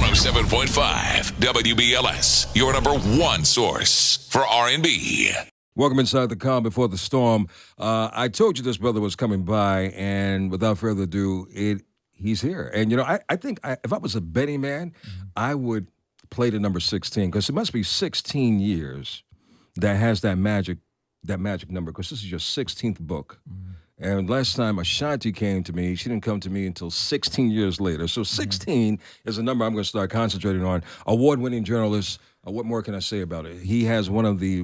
107.5 WBLS, your number one source for R&B. Welcome inside the calm before the storm. I told you this brother was coming by, and without further ado, he's here. And, I think if I was a betting man, I would play the number 16, because it must be 16 years that has that magic number, because this is your 16th book. And last time Ashanti came to me, she didn't come to me until 16 years later. So 16 is a number I'm going to start concentrating on. Award-winning journalist. What more can I say about it? He has one of the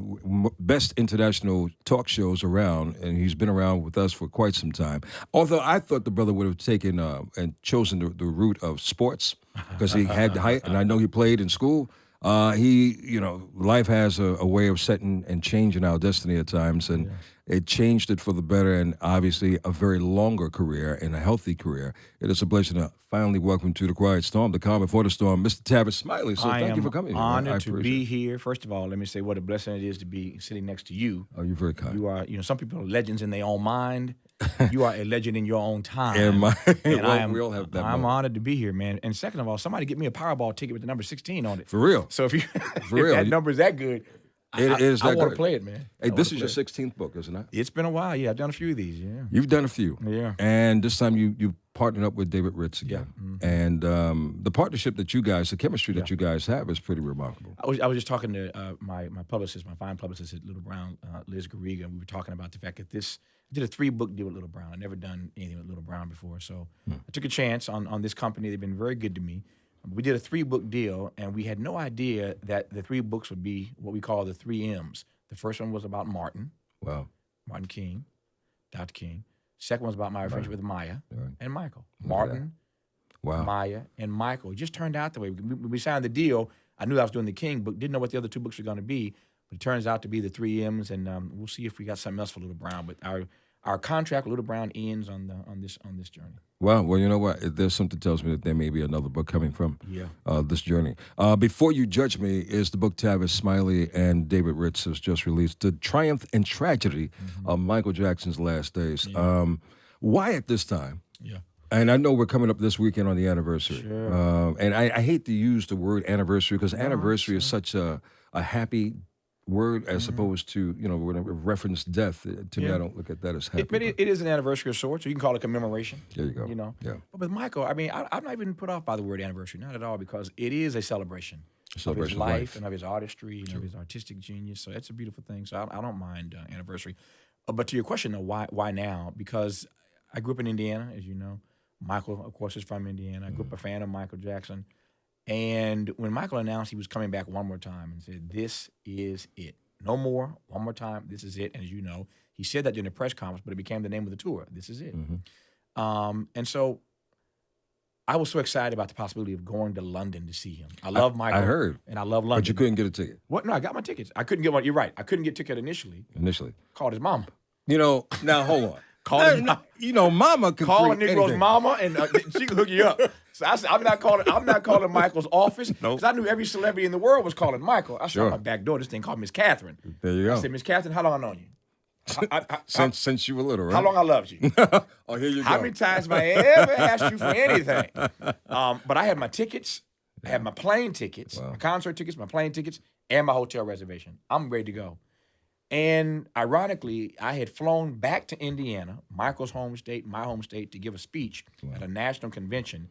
best international talk shows around, and he's been around with us for quite some time. Although I thought the brother would have taken and chosen the route of sports, because he had the height, and I know he played in school. Life has a way of setting and changing our destiny at times, and it changed it for the better, and obviously a very longer career and a healthy career. It is a pleasure to finally welcome to the Quiet Storm, the calm before the storm, Mr. Tavis Smiley. So thank you for coming. I am honored to be here. First of all, let me say what a blessing it is to be sitting next to you. Oh, you're very kind. You are, some people are legends in their own mind. You are a legend in your own time. And we all have that I'm moment. honored to be here, man. And second of all, somebody get me a Powerball ticket with the number 16 on it. For real. So if you For real. if that number is that good, It is that I want good. to play it, man. Hey, this is your 16th book, isn't it? It's been a while. Yeah, I've done a few of these. Yeah. You've done a few. Yeah. And this time you partnered up with David Ritz again. Yeah. And the partnership that you guys, the chemistry that you guys have is pretty remarkable. I was just talking to my publicist, my fine publicist at Little Brown, Liz Garriga, and we were talking about the fact that I did a 3-book deal with Little Brown. I'd never done anything with Little Brown before, so I took a chance on this company. They've been very good to me. We did a 3-book deal, and we had no idea that the 3 books would be what we call the 3 M's. The first one was about Martin. Wow. Martin King, Dr. King. Second one was about my friendship with Maya and Michael. Martin, Maya, and Michael. It just turned out that way. When we signed the deal, I knew I was doing the King book, didn't know what the other 2 books were going to be, but it turns out to be the 3 M's, and we'll see if we got something else for Little Brown. But our contract with Little Brown ends on this journey. Well, you know what? There's something that tells me that there may be another book coming from this journey. Before You Judge Me is the book Tavis Smiley and David Ritz has just released, The Triumph and Tragedy of Michael Jackson's Last Days. Yeah. Why at this time? Yeah. And I know we're coming up this weekend on the anniversary. Sure. And I hate to use the word anniversary, because anniversary is such a happy word as opposed to, when I reference death. To me, I don't look at that as happy. But it is an anniversary of sorts, so you can call it commemoration. There you go. Yeah. But with Michael, I mean, I'm not even put off by the word anniversary, not at all, because it is a celebration of his life and of his artistry and of his artistic genius. So it's a beautiful thing. So I don't mind anniversary. But to your question, though, why now? Because I grew up in Indiana, as you know. Michael, of course, is from Indiana. I grew up a fan of Michael Jackson. And when Michael announced he was coming back one more time and said, "This is it. No more. One more time. This is it." And as you know, he said that during the press conference, but it became the name of the tour. This is it. And so I was so excited about the possibility of going to London to see him. I love Michael. I heard. And I love London. But you couldn't get a ticket. What? No, I got my tickets. I couldn't get one. You're right. I couldn't get a ticket initially. Called his mama. Now hold on. Mama Mama can call a create Negro's anything. mama, and she can hook you up. So I said, I'm not calling Michael's office, because I knew every celebrity in the world was calling Michael. I saw my back door. This thing called Miss Catherine. There you go. I said, "Miss Catherine, how long I known you?" Since you were little, right? How long I loved you? Oh, here you go. How many times have I ever asked you for anything? But I had my tickets. I had my plane tickets, my concert tickets, my plane tickets, and my hotel reservation. I'm ready to go. And ironically, I had flown back to Indiana, Michael's home state, my home state, to give a speech at a national convention.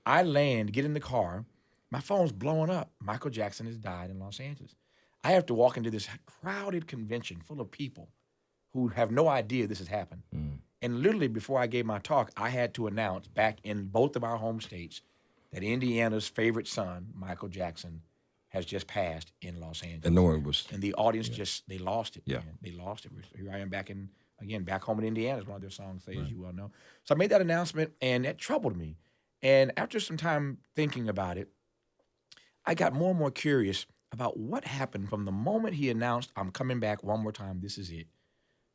I land, get in the car, my phone's blowing up. Michael Jackson has died in Los Angeles. I have to walk into this crowded convention full of people who have no idea this has happened. And literally before I gave my talk, I had to announce back in both of our home states that Indiana's favorite son, Michael Jackson, has just passed in Los Angeles. And no one was. And the audience they lost it. Yeah. Man. They lost it. Here I am back home in Indiana, as one of their songs say, as you well know. So I made that announcement, and that troubled me. And after some time thinking about it, I got more and more curious about what happened from the moment he announced, "I'm coming back one more time, this is it,"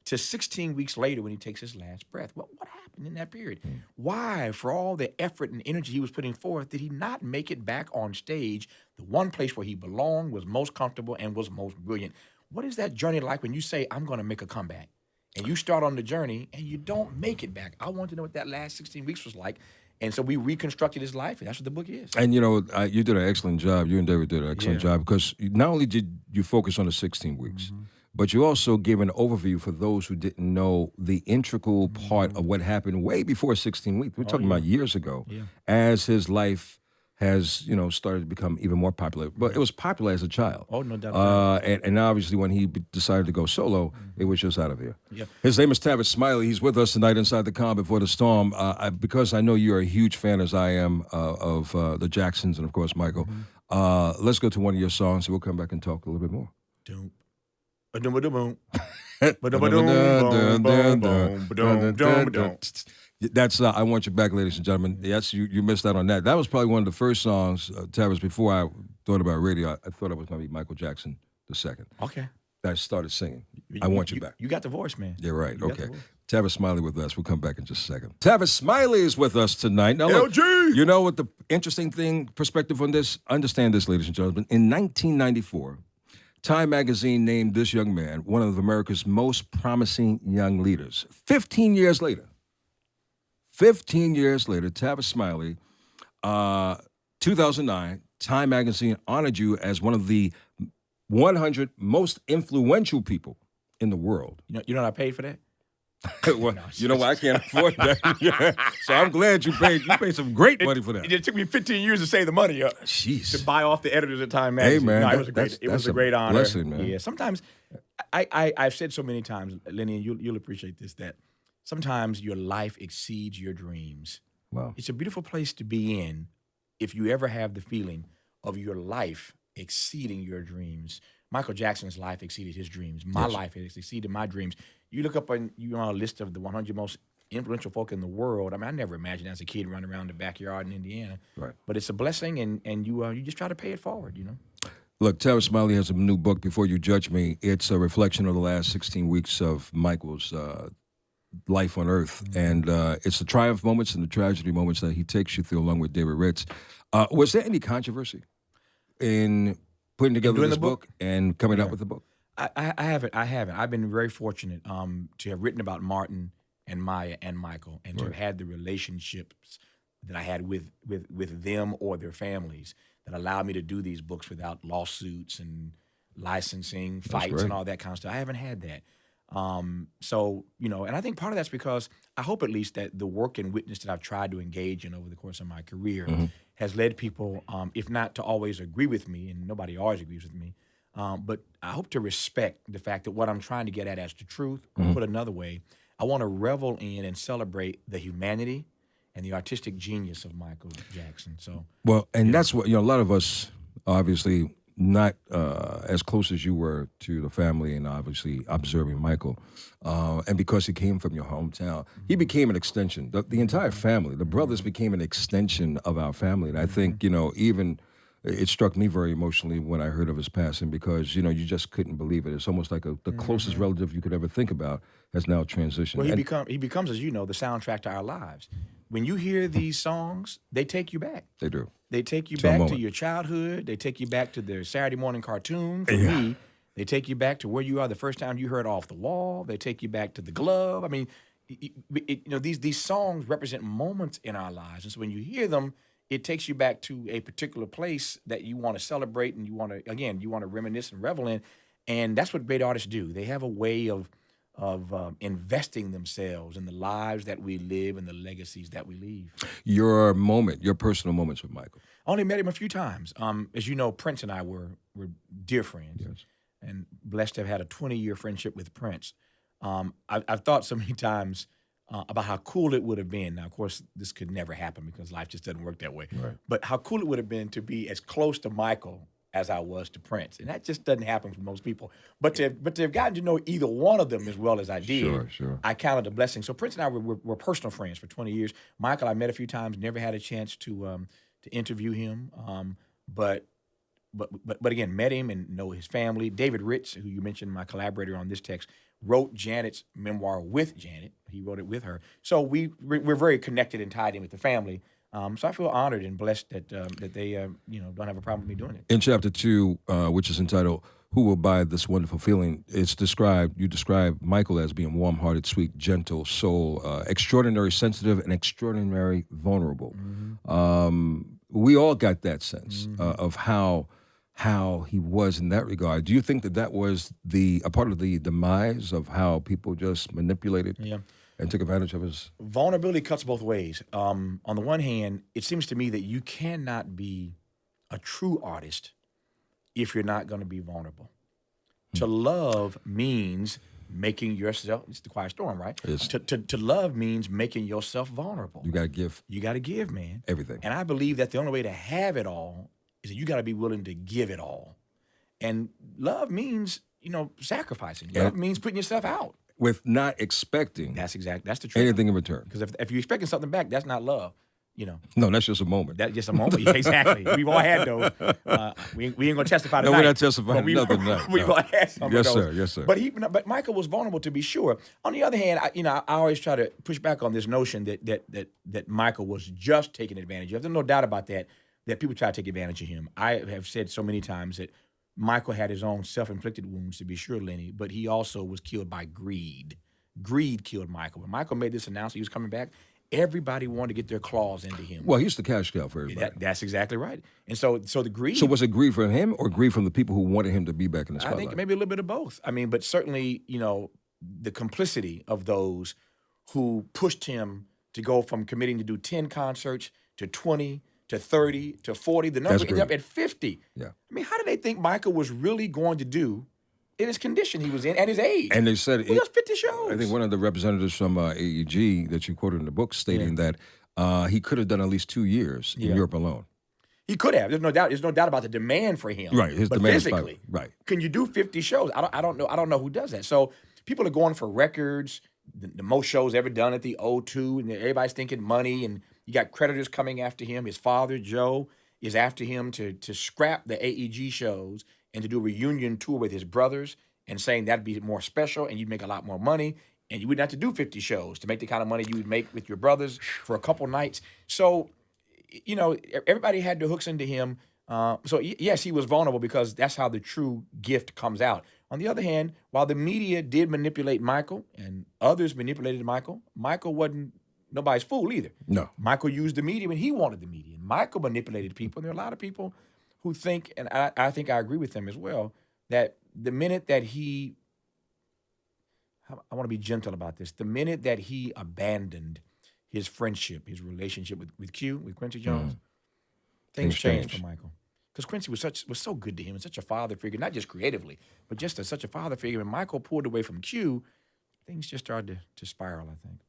to 16 weeks later when he takes his last breath. What happened in that period? Why, for all the effort and energy he was putting forth, did he not make it back on stage, the one place where he belonged, was most comfortable, and was most brilliant? What is that journey like when you say, "I'm going to make a comeback," and you start on the journey and you don't make it back? I want to know what that last 16 weeks was like. And so we reconstructed his life, and that's what the book is. And, you know, you did an excellent job. You and David did an excellent job because not only did you focus on the 16 weeks, but you also gave an overview for those who didn't know the integral part of what happened way before 16 weeks. We're talking about years ago as his life has, you know, started to become even more popular. But it was popular as a child. Oh, no doubt about it. And obviously when he decided to go solo, it was just out of here. Yeah. His name is Tavis Smiley. He's with us tonight inside the Calm Before the Storm. Because I know you're a huge fan, as I am, of the Jacksons and, of course, Michael. Let's go to one of your songs, and we'll come back and talk a little bit more. Doom. That's I Want You Back, ladies and gentlemen. Yes, you missed out on that. That was probably one of the first songs, Tavis, before I thought about radio. I thought it was going to be Michael Jackson II. Okay. That I started singing. I Want You Back. You got the voice, man. You're right. Okay. Tavis Smiley with us. We'll come back in just a second. Tavis Smiley is with us tonight. Now, look, LG! You know what the interesting thing, perspective on this? Understand this, ladies and gentlemen. In 1994, Time magazine named this young man one of America's most promising young leaders. 15 years later, Tavis Smiley, 2009, Time magazine honored you as one of the 100 most influential people in the world. You know what I paid for that? Well, you know what? I can't afford that. So I'm glad you paid some great money for that. It took me 15 years to save the money up. Jeez. To buy off the editors at Time magazine. Hey, man. No, it was a great honor. Blessing, man. Yeah. Sometimes, I've said so many times, Lenny, and you'll appreciate this, that sometimes your life exceeds your dreams. Wow. It's a beautiful place to be in if you ever have the feeling of your life exceeding your dreams. Michael Jackson's life exceeded his dreams. My life has exceeded my dreams. You look up on a list of the 100 most influential folk in the world. I mean, I never imagined as a kid running around the backyard in Indiana. Right. But it's a blessing, and you just try to pay it forward, you know. Look, Tavis Smiley has a new book, Before You Judge Me. It's a reflection of the last 16 weeks of Michael's life on Earth. And it's the triumph moments and the tragedy moments that he takes you through along with David Ritz. Was there any controversy in putting together this book and coming out with the book? I haven't. I've been very fortunate to have written about Martin and Maya and Michael, and to have had the relationships that I had with them or their families that allowed me to do these books without lawsuits and licensing, fights, and all that kind of stuff. I haven't had that. So, you know, and I think part of that's because I hope at least that the work and witness that I've tried to engage in over the course of my career has led people, if not to always agree with me, and nobody always agrees with me, but I hope to respect the fact that what I'm trying to get at as the truth, or put another way, I want to revel in and celebrate the humanity and the artistic genius of Michael Jackson. So, well, and that's what, you know, a lot of us obviously not as close as you were to the family and obviously observing Michael. And because he came from your hometown, he became an extension. The entire family, the brothers became an extension of our family. And I think, you know, even it struck me very emotionally when I heard of his passing because, you know, you just couldn't believe it. It's almost like the closest relative you could ever think about has now transitioned. Well, he becomes, as you know, the soundtrack to our lives. When you hear these songs, they take you back. They do. They take you back to your childhood. They take you back to the Saturday morning cartoon. For me, they take you back to where you are the first time you heard Off the Wall. They take you back to The Glove. I mean, you know, these songs represent moments in our lives. And so when you hear them, it takes you back to a particular place that you want to celebrate and you want to reminisce and revel in. And that's what great artists do. They have a way of investing themselves in the lives that we live and the legacies that we leave. Your personal moments with Michael. I only met him a few times. As you know, Prince and I were dear friends. Yes. And blessed to have had a 20-year friendship with Prince. I've thought so many times about how cool it would have been. Now, of course, this could never happen because life just doesn't work that way. Right. But how cool it would have been to be as close to Michael as I was to Prince. And that just doesn't happen for most people. But to have gotten to know either one of them as well as I did, I counted a blessing. So Prince and I were personal friends for 20 years. Michael I met a few times, never had a chance to interview him. But again, met him and know his family. David Ritz, who you mentioned, my collaborator on this text, wrote Janet's memoir with Janet. He wrote it with her. So we're very connected and tied in with the family. So I feel honored and blessed that that they don't have a problem with me doing it. In chapter 2, which is entitled "Who Will Buy This Wonderful Feeling," you describe Michael as being warm-hearted, sweet, gentle soul, extraordinary sensitive, and extraordinary vulnerable. We all got that sense of how he was in that regard. Do you think that was a part of the demise of how people just manipulated and took advantage of his vulnerability? Cuts both ways. On the one hand, it seems to me that you cannot be a true artist if you're not going to be vulnerable. To love means making yourself, it's the quiet storm, right? To love means making yourself vulnerable. You got to give. You got to give, man. Everything. And I believe that the only way to have it all is that you got to be willing to give it all. And love means, sacrificing. Love means putting yourself out. With not expecting that's the truth. Anything in return. Because if you're expecting something back, that's not love. No, that's just a moment. That's just a moment. Yeah, exactly. We've all had those. We ain't gonna testify tonight. No, we're not testifying nothing tonight. We've all had some of those. Yes, sir. But Michael was vulnerable, to be sure. On the other hand, I always try to push back on this notion that Michael was just taken advantage of. There's no doubt about that people try to take advantage of him. I have said so many times that Michael had his own self-inflicted wounds, to be sure, Lenny, but he also was killed by greed. Greed killed Michael. When Michael made this announcement he was coming back, everybody wanted to get their claws into him. Well, he's the cash cow for everybody. That's exactly right. And so the greed. So was it greed from him or greed from the people who wanted him to be back in the spotlight? I think maybe a little bit of both. I mean, but certainly, the complicity of those who pushed him to go from committing to do 10 concerts to 20 to 30 to 40. The number ended up at 50. Yeah. I mean, how did they think Michael was really going to do in his condition he was in at his age? And they said he does 50 shows. I think one of the representatives from AEG that you quoted in the book stating that he could have done at least 2 years in Europe alone. He could have. There's no doubt. There's no doubt about the demand for him. Right. His but demand physically, right. Can you do 50 shows? I don't know. I don't know who does that. So people are going for records. The most shows ever done at the O2, and everybody's thinking money. And you got creditors coming after him. His father, Joe, is after him to scrap the AEG shows and to do a reunion tour with his brothers, and saying that'd be more special and you'd make a lot more money and you wouldn't have to do 50 shows to make the kind of money you would make with your brothers for a couple nights. So, everybody had their hooks into him. So yes, he was vulnerable because that's how the true gift comes out. On the other hand, while the media did manipulate Michael and others manipulated Michael, Michael wasn't nobody's fool either. No. Michael used the media when he wanted the media. Michael manipulated people. And there are a lot of people who think, and I think I agree with them as well, that the minute that I want to be gentle about this, the minute that he abandoned his friendship, his relationship with Quincy Jones, things changed for Michael. Because Quincy was so good to him and such a father figure, not just creatively, but just as such a father figure. When Michael pulled away from Q, things just started to spiral, I think.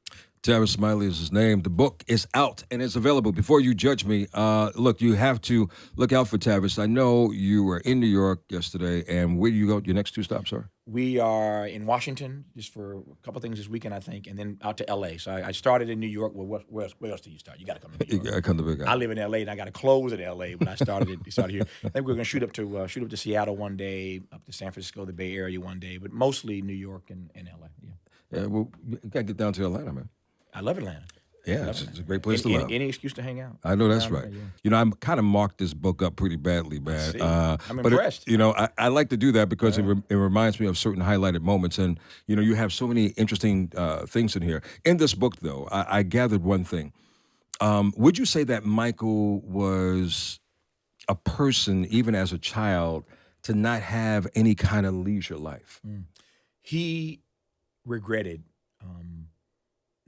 Tavis Smiley is his name. The book is out and it's available. Before you judge me, look, you have to look out for Tavis. I know you were in New York yesterday, and where do you go? Your next 2 stops are? We are in Washington just for a couple things this weekend, I think, and then out to L.A. So I started in New York. Well, where else do you start? You got to come to New York. You got to come to Big Apple. I live in L.A. and I got to close in L.A. When I started here. I think we're going to shoot up to Seattle one day, up to San Francisco, the Bay Area one day, but mostly New York and L.A. Yeah, well, you got to get down to Atlanta, man. I love Atlanta. Yeah, it's a great place to live. Any excuse to hang out. I know that's right. I kind of marked this book up pretty badly, man. I'm impressed. I like to do that because it reminds me of certain highlighted moments. And, you have so many interesting things in here. In this book, though, I gathered one thing. Would you say that Michael was a person, even as a child, to not have any kind of leisure life? He regretted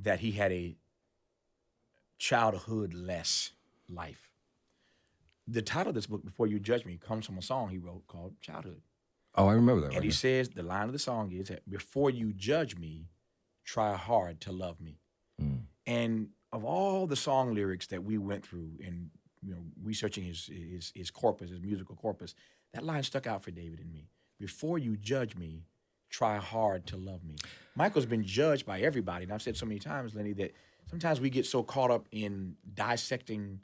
that he had a childhood-less life. The title of this book, Before You Judge Me, comes from a song he wrote called Childhood. Oh, I remember that. And he says, the line of the song is that before you judge me, try hard to love me. And of all the song lyrics that we went through and researching his corpus, his musical corpus, that line stuck out for David and me. Before you judge me, try hard to love me. Michael's been judged by everybody, and I've said so many times, Lenny, that sometimes we get so caught up in dissecting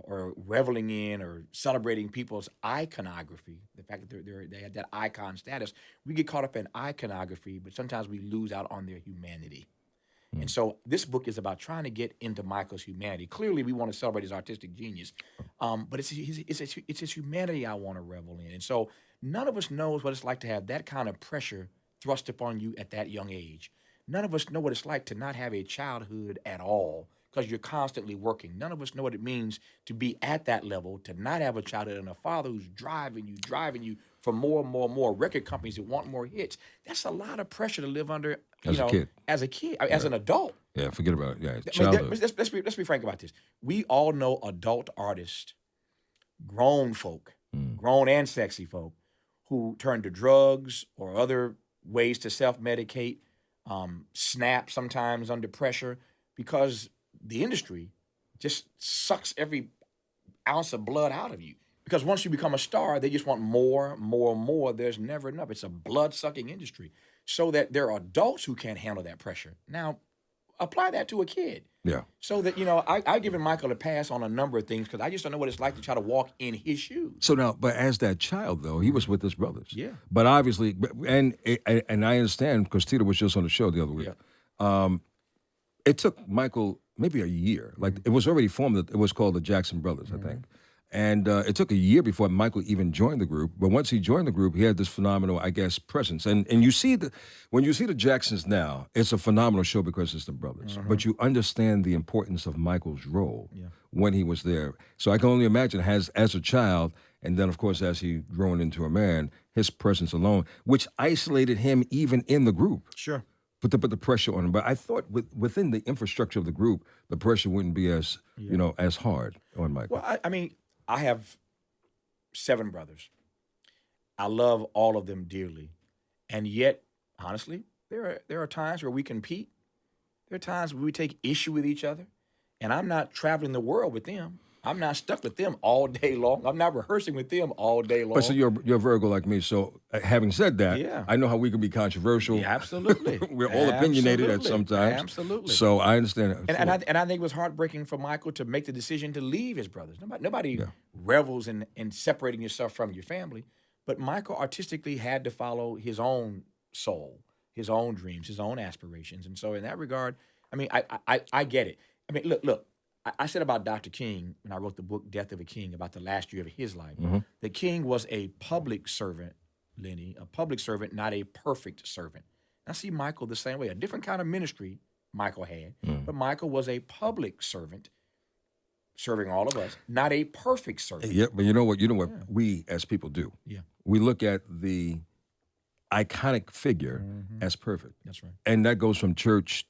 or reveling in or celebrating people's iconography, the fact that they have that icon status. We get caught up in iconography, but sometimes we lose out on their humanity. And so this book is about trying to get into Michael's humanity. Clearly, we want to celebrate his artistic genius, but it's his humanity I want to revel in. And so none of us knows what it's like to have that kind of pressure thrust upon you at that young age. None of us know what it's like to not have a childhood at all because you're constantly working. None of us know what it means to be at that level, to not have a childhood and a father who's driving you for more and more and more record companies that want more hits. That's a lot of pressure to live under, as a kid, as an adult. Yeah, forget about it. Yeah, childhood. Let's be frank about this. We all know adult artists, grown folk, grown and sexy folk, who turn to drugs or other ways to self-medicate, snap sometimes under pressure because the industry just sucks every ounce of blood out of you. Because once you become a star, they just want more, more, more. There's never enough. It's a blood-sucking industry. So that there are adults who can't handle that pressure. Now, apply that to a kid. Yeah. So that, I've given Michael a pass on a number of things because I just don't know what it's like to try to walk in his shoes. So now, but as that child, though, he was with his brothers. Yeah. But obviously, and I understand, because Tita was just on the show the other week. Yeah. It took Michael maybe a year. Like, it was already formed. It was called the Jackson Brothers, I think. And it took a year before Michael even joined the group. But once he joined the group, he had this phenomenal, I guess, presence. And you see when you see the Jacksons now, it's a phenomenal show because it's the brothers. But you understand the importance of Michael's role when he was there. So I can only imagine as a child, and then, of course, as he grown into a man, his presence alone, which isolated him even in the group. Sure. Put the pressure on him. But I thought within the infrastructure of the group, the pressure wouldn't be as, as hard on Michael. Well, I have 7 brothers. I love all of them dearly. And yet, honestly, there are times where we compete. There are times where we take issue with each other. And I'm not traveling the world with them. I'm not stuck with them all day long. I'm not rehearsing with them all day long. But so you're Virgo like me. So having said that, I know how we can be controversial. Yeah, absolutely. We're all opinionated at some times. Absolutely. So I understand that. And I think it was heartbreaking for Michael to make the decision to leave his brothers. Nobody revels in separating yourself from your family. But Michael artistically had to follow his own soul, his own dreams, his own aspirations. And so in that regard, I get it. Look. I said about Dr. King when I wrote the book Death of a King about the last year of his life. The King was a public servant, Lenny, a public servant, not a perfect servant. I see Michael the same way. A different kind of ministry Michael had, but Michael was a public servant, serving all of us, not a perfect servant. Yeah, but you know what? We as people do. Yeah, we look at the iconic figure as perfect. That's right, and that goes from church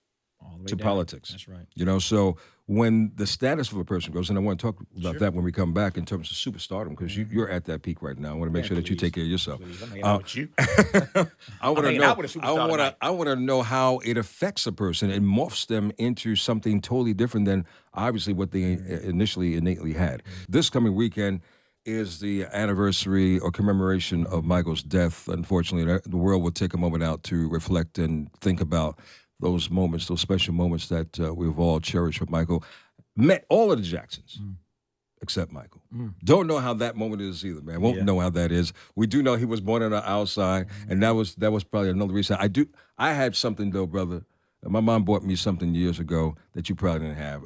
to politics. That's right. So when the status of a person goes, and I want to talk about that when we come back in terms of superstardom, because you're at that peak right now. I want to make sure that you take care of yourself. I'm hanging out with you. I want to know how it affects a person. It morphs them into something totally different than obviously what they initially innately had. This coming weekend is the anniversary or commemoration of Michael's death. Unfortunately, the world will take a moment out to reflect and think about those moments, those special moments that we've all cherished with Michael. Met all of the Jacksons, except Michael. Don't know how that moment is either, man. Won't know how that is. We do know he was born on the outside, and that was probably another reason. I had something, though, brother. My mom bought me something years ago that you probably didn't have.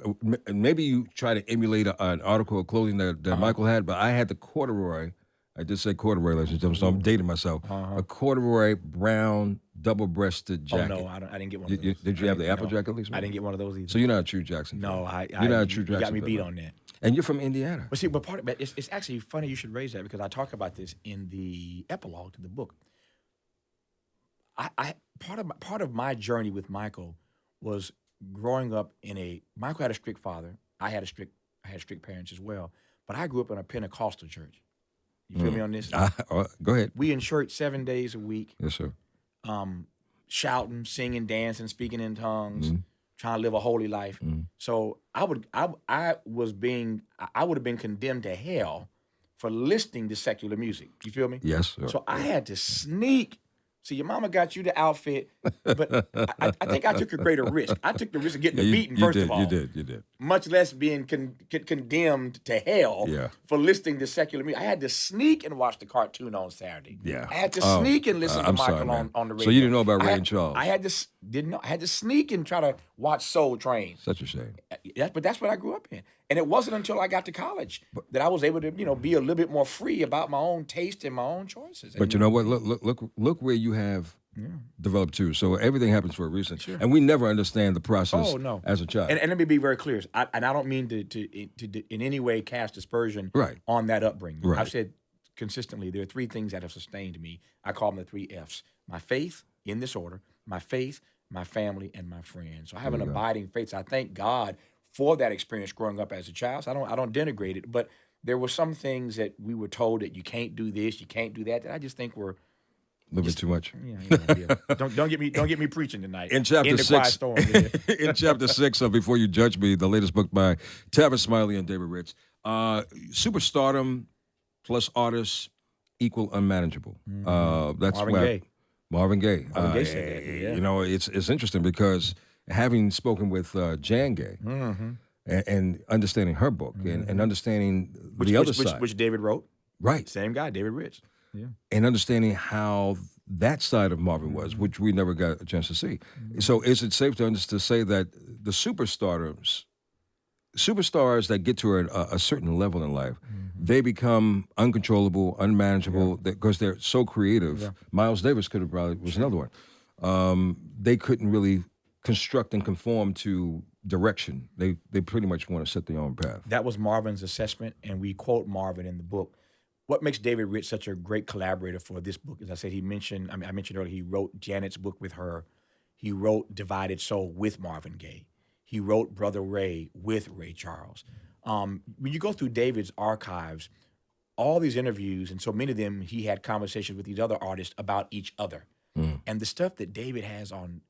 Maybe you try to emulate an article of clothing that Michael had, but I had the corduroy. I did say corduroy, ladies and gentlemen, so I'm dating myself. A corduroy brown double-breasted jacket. Oh, no, I didn't get one of those. Did you have the Applejack at least? I didn't get one of those either. So you're not a true Jackson fan. No, you're not a true Jackson. You got me beat on that. And you're from Indiana. But see, part of it, it's actually funny you should raise that because I talk about this in the epilogue to the book. Part of my journey with Michael was growing up Michael had a strict father. I had strict parents as well. But I grew up in a Pentecostal church. You feel me on this? Go ahead. We in church 7 days a week. Yes, sir. Shouting, singing, dancing, speaking in tongues, trying to live a holy life. So I would have been condemned to hell for listening to secular music. You feel me? Yes, sir. So I had to sneak. See, your mama got you the outfit. But I think I took a greater risk. I took the risk of getting beaten, you first did, of all. You did. Much less being condemned to hell for listening to secular music. I had to sneak and watch the cartoon on Saturday. Yeah. I had to sneak and listen to Michael on the radio. So you didn't know about Ray and Charles? I didn't know. I had to sneak and try to watch Soul Train. Such a shame. But that's what I grew up in. And it wasn't until I got to college that I was able to, be a little bit more free about my own taste and my own choices. But you know what? Look where you have developed too. So everything happens for a reason. Sure. And we never understand the process as a child. And let me be very clear. I don't mean to in any way cast aspersion on that upbringing. Right. I've said consistently there are three things that have sustained me. I call them the three F's. My faith, in this order, my faith, my family, and my friends. So I have an abiding faith. So I thank God for that experience growing up as a child. So I don't denigrate it, but there were some things that we were told that you can't do this, you can't do that I just think were a little bit too much. Yeah. Don't get me preaching tonight. In chapter 6, storm, in chapter 6 of Before You Judge Me, the latest book by Tavis Smiley and David Ritz, superstardom plus artists equal unmanageable. That's Marvin Gaye. Marvin Gaye. Marvin Gaye said that. It's interesting because having spoken with Jan Gaye and understanding her book and understanding the other side, which David wrote, right? Same guy, David Ritz. Yeah. And understanding how that side of Marvin was, which we never got a chance to see. So is it safe to say that the superstars that get to a certain level in life, they become uncontrollable, unmanageable, because they're so creative. Yeah. Miles Davis was another one. They couldn't really construct and conform to direction. They pretty much want to set their own path. That was Marvin's assessment, and we quote Marvin in the book. What makes David Ritz such a great collaborator for this book, as I said, I mentioned earlier, he wrote Janet's book with her. He wrote Divided Soul with Marvin Gaye. He wrote Brother Ray with Ray Charles. When you go through David's archives, all these interviews, and so many of them, he had conversations with these other artists about each other. And the stuff that David has on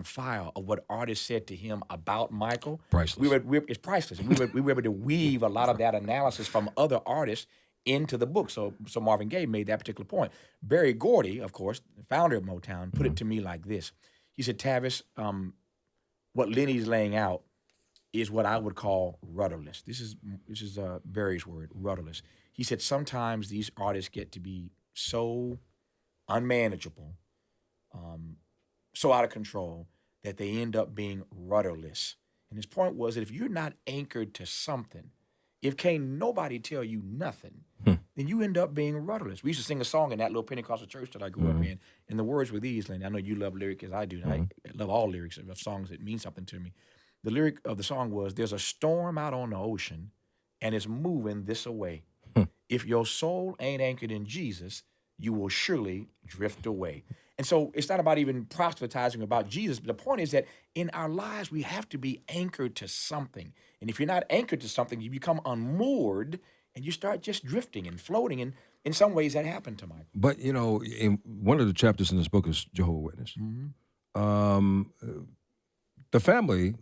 file of what artists said to him about Michael, priceless. It's priceless. And we were able to weave a lot of that analysis from other artists into the book. So Marvin Gaye made that particular point. Berry Gordy, of course, the founder of Motown, put it to me like this. He said, Tavis, what Lenny's laying out is what I would call rudderless. This is Berry's word, rudderless. He said sometimes these artists get to be so unmanageable, so out of control, that they end up being rudderless. And his point was that if you're not anchored to something, if can't nobody tell you nothing, then you end up being rudderless. We used to sing a song in that little Pentecostal church that I grew up in, and the words were these, Lenny. I know you love lyrics as I do. I love all lyrics of songs that mean something to me. The lyric of the song was, there's a storm out on the ocean, and it's moving this away. If your soul ain't anchored in Jesus, you will surely drift away. And so it's not about even proselytizing about Jesus, but the point is that in our lives, we have to be anchored to something. And if you're not anchored to something, you become unmoored and you start just drifting and floating. And in some ways, that happened to Michael. But, in one of the chapters in this book is Jehovah's Witness. The family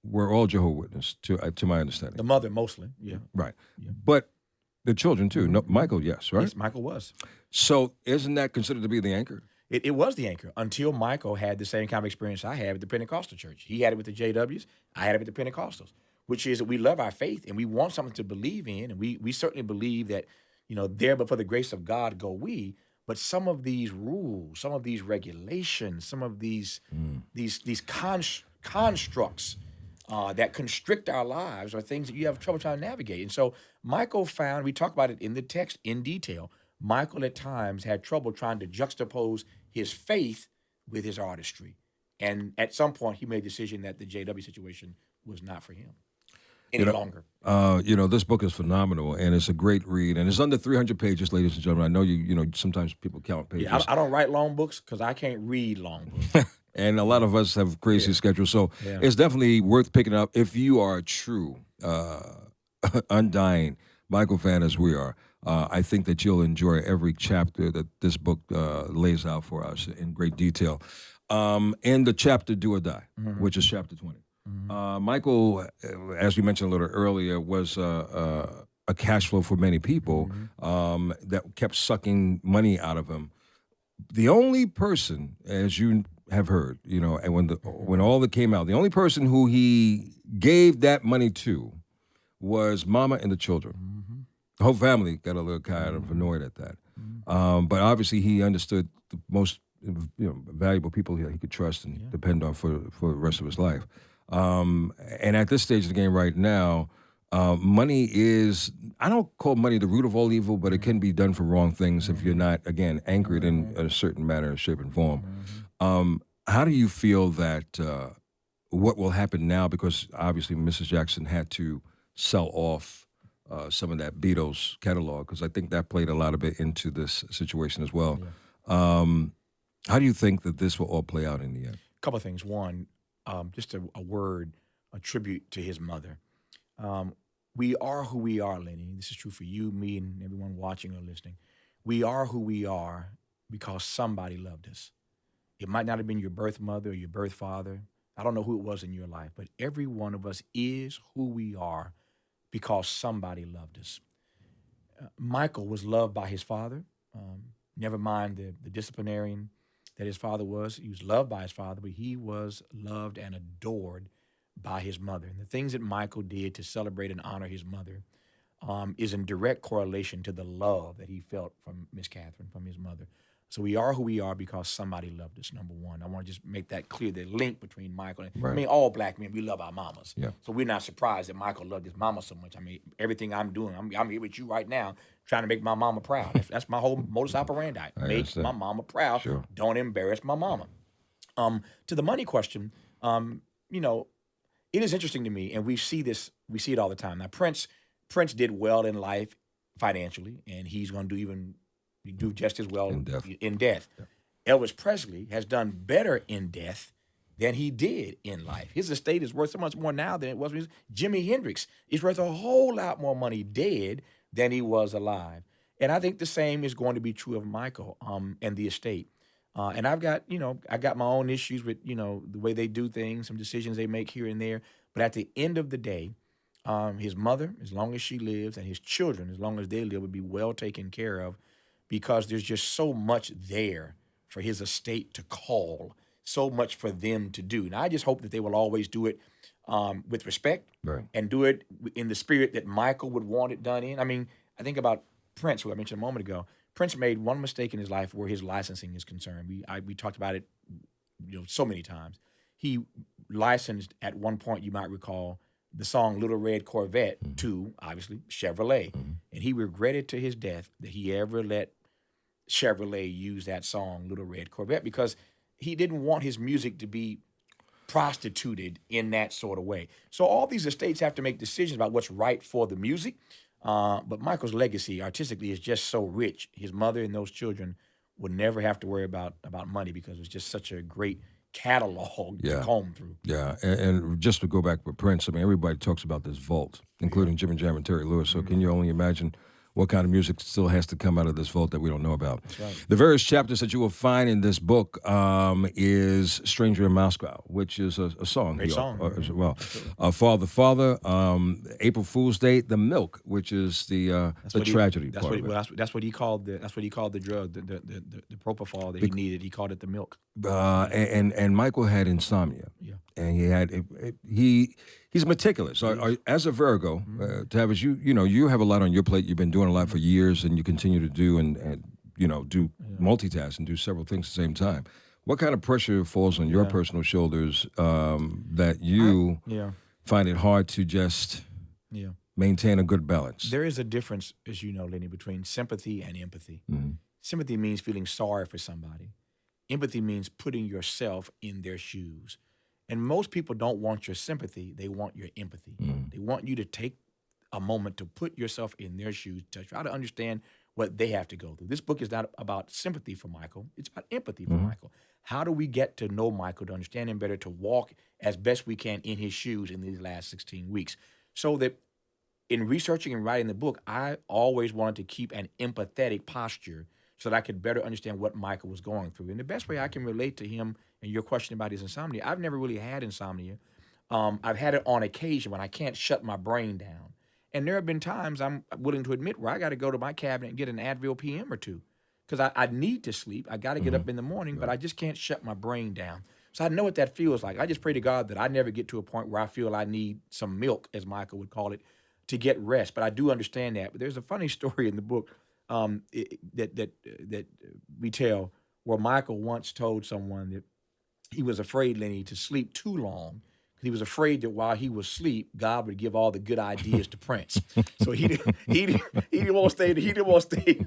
were all Jehovah's Witness, to my understanding. The mother, mostly, Right. Yeah. But the children, too. No, Michael, yes, right? Yes, Michael was. So isn't that considered to be the anchor? It was the anchor until Michael had the same kind of experience I had with the Pentecostal church. He had it with the JWs. I had it with the Pentecostals, which is that we love our faith and we want something to believe in. And we certainly believe that, there but for the grace of God go we. But some of these rules, some of these regulations, some of these constructs that constrict our lives are things that you have trouble trying to navigate. And so Michael found, we talk about it in the text in detail, Michael at times had trouble trying to juxtapose his faith with his artistry. And at some point, he made a decision that the JW situation was not for him any longer. This book is phenomenal, and it's a great read. And it's under 300 pages, ladies and gentlemen. I know sometimes people count pages. Yeah, I don't write long books because I can't read long books. And a lot of us have crazy schedules. So it's definitely worth picking up if you are a true, undying Michael fan as we are. I think that you'll enjoy every chapter that this book lays out for us in great detail. And the chapter Do or Die, which is chapter 20. Michael, as we mentioned a little earlier, was a cash flow for many people that kept sucking money out of him. The only person, as you have heard, and when all that came out, the only person who he gave that money to was Mama and the children. Mm-hmm. The whole family got a little kind of annoyed at that. But obviously he understood the most valuable people he could trust and depend on for the rest of his life. And at this stage of the game right now, money is, I don't call money the root of all evil, but it can be done for wrong things if you're not, again, anchored in a certain manner, shape, and form. How do you feel that what will happen now, because obviously Mrs. Jackson had to sell off some of that Beatles catalog, because I think that played a lot of it into this situation as well. How do you think that this will all play out in the end? A couple of things. One, just a word, a tribute to his mother. We are who we are, Lenny. This is true for you, me, and everyone watching or listening. We are who we are because somebody loved us. It might not have been your birth mother or your birth father. I don't know who it was in your life, but every one of us is who we are because somebody loved us. Michael was loved by his father. Never mind the disciplinarian that his father was. He was loved by his father, but he was loved and adored by his mother. And the things that Michael did to celebrate and honor his mother is in direct correlation to the love that he felt from Miss Catherine, from his mother. So we are who we are because somebody loved us, number one. I want to just make that clear, the link between Michael and, I mean, all black men, we love our mamas. Yeah. So we're not surprised that Michael loved his mama so much. I mean, everything I'm doing, I'm here with you right now trying to make my mama proud. That's my whole modus operandi. Make my mama proud. Sure. Don't embarrass my mama. To the money question, it is interesting to me, and we see it all the time. Now, Prince did well in life financially, and he's going to do just as well in death. Yeah. Elvis Presley has done better in death than he did in life. His estate is worth so much more now than it was when he was. Jimi Hendrix is worth a whole lot more money dead than he was alive. And I think the same is going to be true of Michael and the estate. And I've got, I got my own issues with, the way they do things, some decisions they make here and there. But at the end of the day, his mother, as long as she lives, and his children, as long as they live, would be well taken care of, because there's just so much there for his estate to call, so much for them to do. And I just hope that they will always do it with respect, right, and do it in the spirit that Michael would want it done in. I mean, I think about Prince, who I mentioned a moment ago. Prince made one mistake in his life where his licensing is concerned. We talked about it, so many times. He licensed at one point, you might recall, the song Little Red Corvette to, obviously, Chevrolet. And he regretted to his death that he ever let Chevrolet use that song, Little Red Corvette, because he didn't want his music to be prostituted in that sort of way. So all these estates have to make decisions about what's right for the music. But Michael's legacy artistically is just so rich. His mother and those children would never have to worry about money, because it was just such a great catalog to comb through. Yeah, and just to go back with Prince, I mean, everybody talks about this vault, including Jimmy Jam and Terry Lewis. So can you only imagine what kind of music still has to come out of this vault that we don't know about? That's right. The various chapters that you will find in this book is Stranger in Moscow, which is a song. Great song. As well. Father, April Fool's Day, The Milk, which is the tragedy part of it. That's what he called the drug, the propofol that he needed. He called it the milk. And Michael had insomnia. Yeah. And he had he's meticulous. As a Virgo, Tavis, you have a lot on your plate. You've been doing a lot for years, and you continue to do and do multitask and do several things at the same time. What kind of pressure falls on your personal shoulders that you find it hard to just maintain a good balance? There is a difference, as you know, Lenny, between sympathy and empathy. Mm-hmm. Sympathy means feeling sorry for somebody. Empathy means putting yourself in their shoes. And most people don't want your sympathy. They want your empathy. They want you to take a moment to put yourself in their shoes, to try to understand what they have to go through. This book is not about sympathy for Michael. It's about empathy for Michael. How do we get to know Michael, to understand him better, to walk as best we can in his shoes in these last 16 weeks? So that in researching and writing the book, I always wanted to keep an empathetic posture so that I could better understand what Michael was going through. And the best way I can relate to him, and your question about his insomnia, I've never really had insomnia. I've had it on occasion when I can't shut my brain down. And there have been times, I'm willing to admit, where I got to go to my cabinet and get an Advil PM or two, because I need to sleep. I got to get up in the morning, but I just can't shut my brain down. So I know what that feels like. I just pray to God that I never get to a point where I feel I need some milk, as Michael would call it, to get rest. But I do understand that. But there's a funny story in the book that we tell where Michael once told someone that he was afraid, Lenny, to sleep too long. He was afraid that while he was asleep, God would give all the good ideas to Prince. So he didn't want to stay. He didn't want to stay.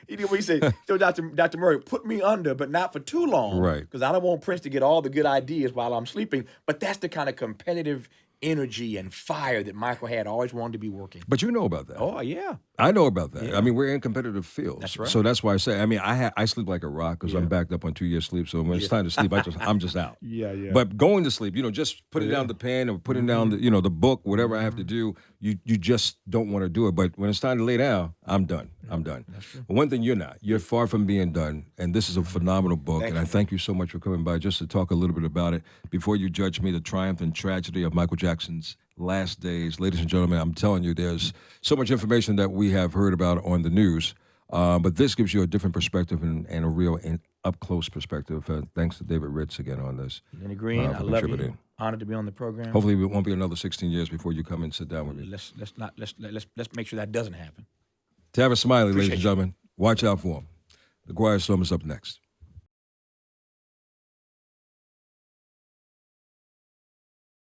He said, so Dr. Murray, put me under, but not for too long. Right. Because I don't want Prince to get all the good ideas while I'm sleeping. But that's the kind of competitive energy and fire that Michael had, always wanted to be working. But you know about that. Oh, yeah. I know about that. Yeah. I mean, we're in competitive fields. That's right. So that's why I say, I mean, I sleep like a rock because I'm backed up on 2 years sleep. So when it's time to sleep, I'm just out. Yeah. But going to sleep, just putting down the pen or putting down the book, whatever I have to do, you just don't want to do it. But when it's time to lay down, I'm done. I'm done. That's true. But one thing you're not. You're far from being done. And this is a phenomenal book. Thank I you. thank you so much for coming by just to talk a little bit about it. Before you judge me, the triumph and tragedy of Michael Jackson's last days. Ladies and gentlemen, I'm telling you, there's so much information that we have heard about on the news, but this gives you a different perspective and a real up-close perspective. Thanks to David Ritz again on this. Lenny Green, I love you. Honored to be on the program. Hopefully it won't be another 16 years before you come and sit down with me. Let's make sure that doesn't happen. Tavis Smiley, ladies and gentlemen. Watch out for him. The Quiet Storm is up next.